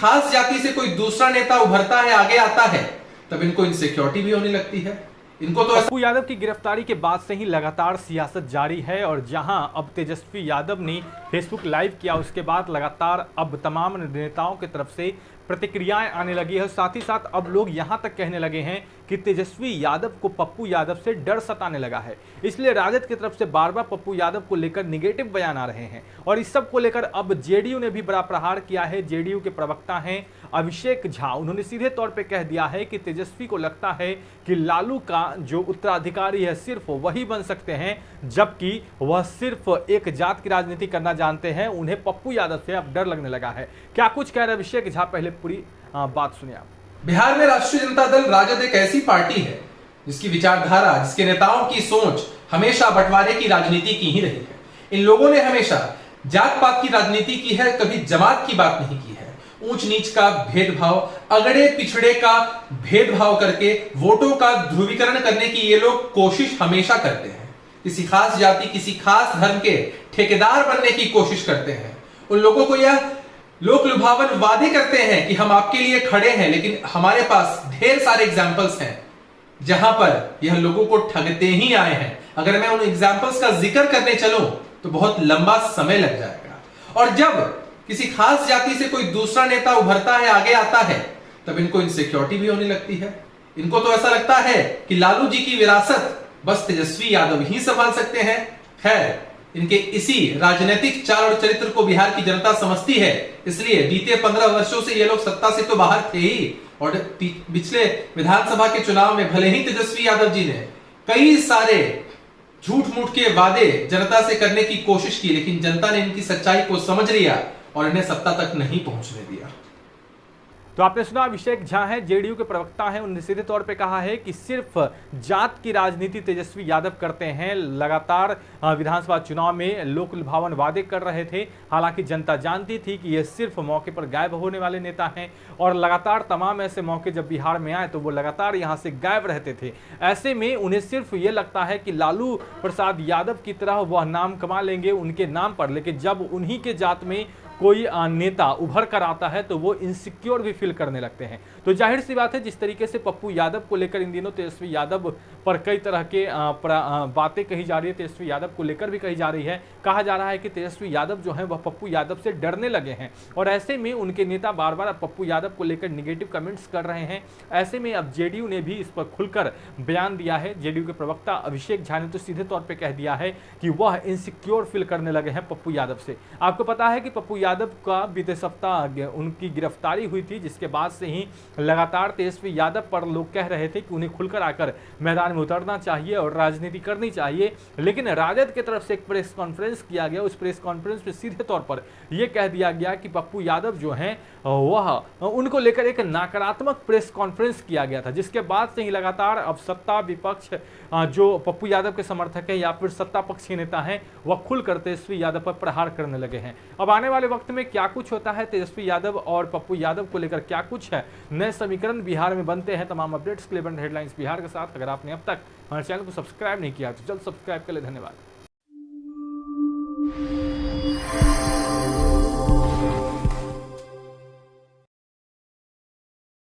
खास जाति से कोई दूसरा नेता उभरता है, आगे आता है, तब इनको इनसिक्योरिटी भी होने लगती है। इनको तो पप्पू यादव की गिरफ्तारी के बाद से ही लगातार सियासत जारी है और जहां अब तेजस्वी यादव ने फेसबुक लाइव किया, उसके बाद लगातार अब तमाम नेताओं की तरफ से प्रतिक्रियाएं आने लगी है। साथ ही साथ अब लोग यहां तक कहने लगे हैं कि तेजस्वी यादव को पप्पू यादव से डर सताने लगा है, इसलिए राजद की तरफ से बार बार पप्पू यादव को लेकर निगेटिव बयान आ रहे हैं। और इस सब को लेकर अब जेडीयू ने भी बड़ा प्रहार किया है। जेडीयू के प्रवक्ता हैं अभिषेक झा, उन्होंने सीधे तौर पे कह दिया है कि तेजस्वी को लगता है कि लालू का जो उत्तराधिकारी है सिर्फ वही बन सकते हैं, जबकि वह सिर्फ एक जात की राजनीति करना जानते हैं। उन्हें पप्पू यादव से अब डर लगने लगा है। क्या कुछ कह रहे अभिषेक झा, पहले पूरी बात सुनिए आप। बिहार में राष्ट्रीय जनता दल राजद एक ऐसी पार्टी है जिसकी विचारधारा, जिसके नेताओं की सोच हमेशा बंटवारे की राजनीति की ही रही है। इन लोगों ने हमेशा जात पात की राजनीति की है, कभी जमात की बात नहीं की है। ऊंच नीच का भेदभाव, अगड़े पिछड़े का भेदभाव करके वोटों का ध्रुवीकरण करने की ये लोग कोशिश हमेशा करते हैं। किसी खास जाति, किसी खास धर्म के ठेकेदार बनने की कोशिश करते हैं। उन लोगों को यह लोक लुभावन वादे करते हैं कि हम आपके लिए खड़े हैं, लेकिन हमारे पास ढेर सारे एग्जाम्पल्स हैं जहां पर यह लोगों को ठगते ही आए हैं। अगर मैं उन एग्जाम्पल्स का जिक्र करने चलूं तो बहुत लंबा समय लग जाएगा। और जब किसी खास जाति से कोई दूसरा नेता उभरता है, आगे आता है, तब इनको इनसिक्योरिटी भी होने लगती है। इनको तो ऐसा लगता है कि लालू जी की विरासत बस तेजस्वी यादव ही संभाल सकते हैं। खैर, इनके इसी राजनीतिक चाल और चरित्र को बिहार की जनता समझती है, इसलिए बीते 15 वर्षों से ये लोग सत्ता से तो बाहर थे ही, और पिछले विधानसभा के चुनाव में भले ही तेजस्वी यादव जी ने कई सारे झूठ मूठ के वादे जनता से करने की कोशिश की, लेकिन जनता ने इनकी सच्चाई को समझ लिया और इन्हें सत्ता तक नहीं पहुंचने दिया। तो आपने सुना, अभिषेक झा हैं, जेडीयू के प्रवक्ता हैं। उन्होंने सीधे तौर पे कहा है कि सिर्फ जात की राजनीति तेजस्वी यादव करते हैं। लगातार विधानसभा चुनाव में लोक लुभावन वादे कर रहे थे, हालांकि जनता जानती थी कि ये सिर्फ मौके पर गायब होने वाले नेता हैं। और लगातार तमाम ऐसे मौके जब बिहार में आए तो वो लगातार यहाँ से गायब रहते थे। ऐसे में उन्हें सिर्फ ये लगता है कि लालू प्रसाद यादव की तरह वह नाम कमा लेंगे उनके नाम पर, लेकिन जब उन्हीं के जात में कोई नेता उभर कर आता है तो वो इनसिक्योर भी फील करने लगते हैं। तो जाहिर सी बात है, जिस तरीके से पप्पू यादव को लेकर इन दिनों तेजस्वी यादव पर कई तरह के बातें कही जा रही है, तेजस्वी यादव को लेकर भी कही जा रही है। कहा जा रहा है कि तेजस्वी यादव जो है वह पप्पू यादव से डरने लगे हैं, और ऐसे में उनके नेता बार बार पप्पू यादव को लेकर निगेटिव कमेंट्स कर रहे हैं। ऐसे में अब जेडीयू ने भी इस पर खुलकर बयान दिया है। जेडीयू के प्रवक्ता अभिषेक झा ने तो सीधे तौर पर कह दिया है कि वह इनसिक्योर फील करने लगे हैं पप्पू यादव से। आपको पता है कि पप्पू यादव का बीते सप्ताह उनकी गिरफ्तारी हुई थी, जिसके बाद से ही लगातार तेजस्वी यादव पर लोग कह रहे थे कि उन्हें खुलकर आकर मैदान में उतरना चाहिए और राजनीति करनी चाहिए। लेकिन राजद की तरफ से एक प्रेस कॉन्फ्रेंस किया गया। उस प्रेस कॉन्फ्रेंस में सीधे तौर पर यह कह दिया गया कि पप्पू यादव जो हैं वह उनको लेकर एक नकारात्मक प्रेस कॉन्फ्रेंस किया गया था, जिसके बाद से ही लगातार अब सत्ता विपक्ष जो पप्पू यादव के समर्थक है या फिर सत्ता पक्ष के नेता हैं, वह खुलकर तेजस्वी यादव पर प्रहार करने लगे हैं। अब आने वाले वक्त में क्या कुछ होता है, तेजस्वी यादव और पप्पू यादव को लेकर क्या कुछ है, नए समीकरण बिहार में बनते हैं। तमाम अपडेट्स के लिए हेडलाइंस बिहार के साथ। अगर आपने अब तक हमारे चैनल को सब्सक्राइब नहीं किया तो जल्द सब्सक्राइब कर ले। धन्यवाद।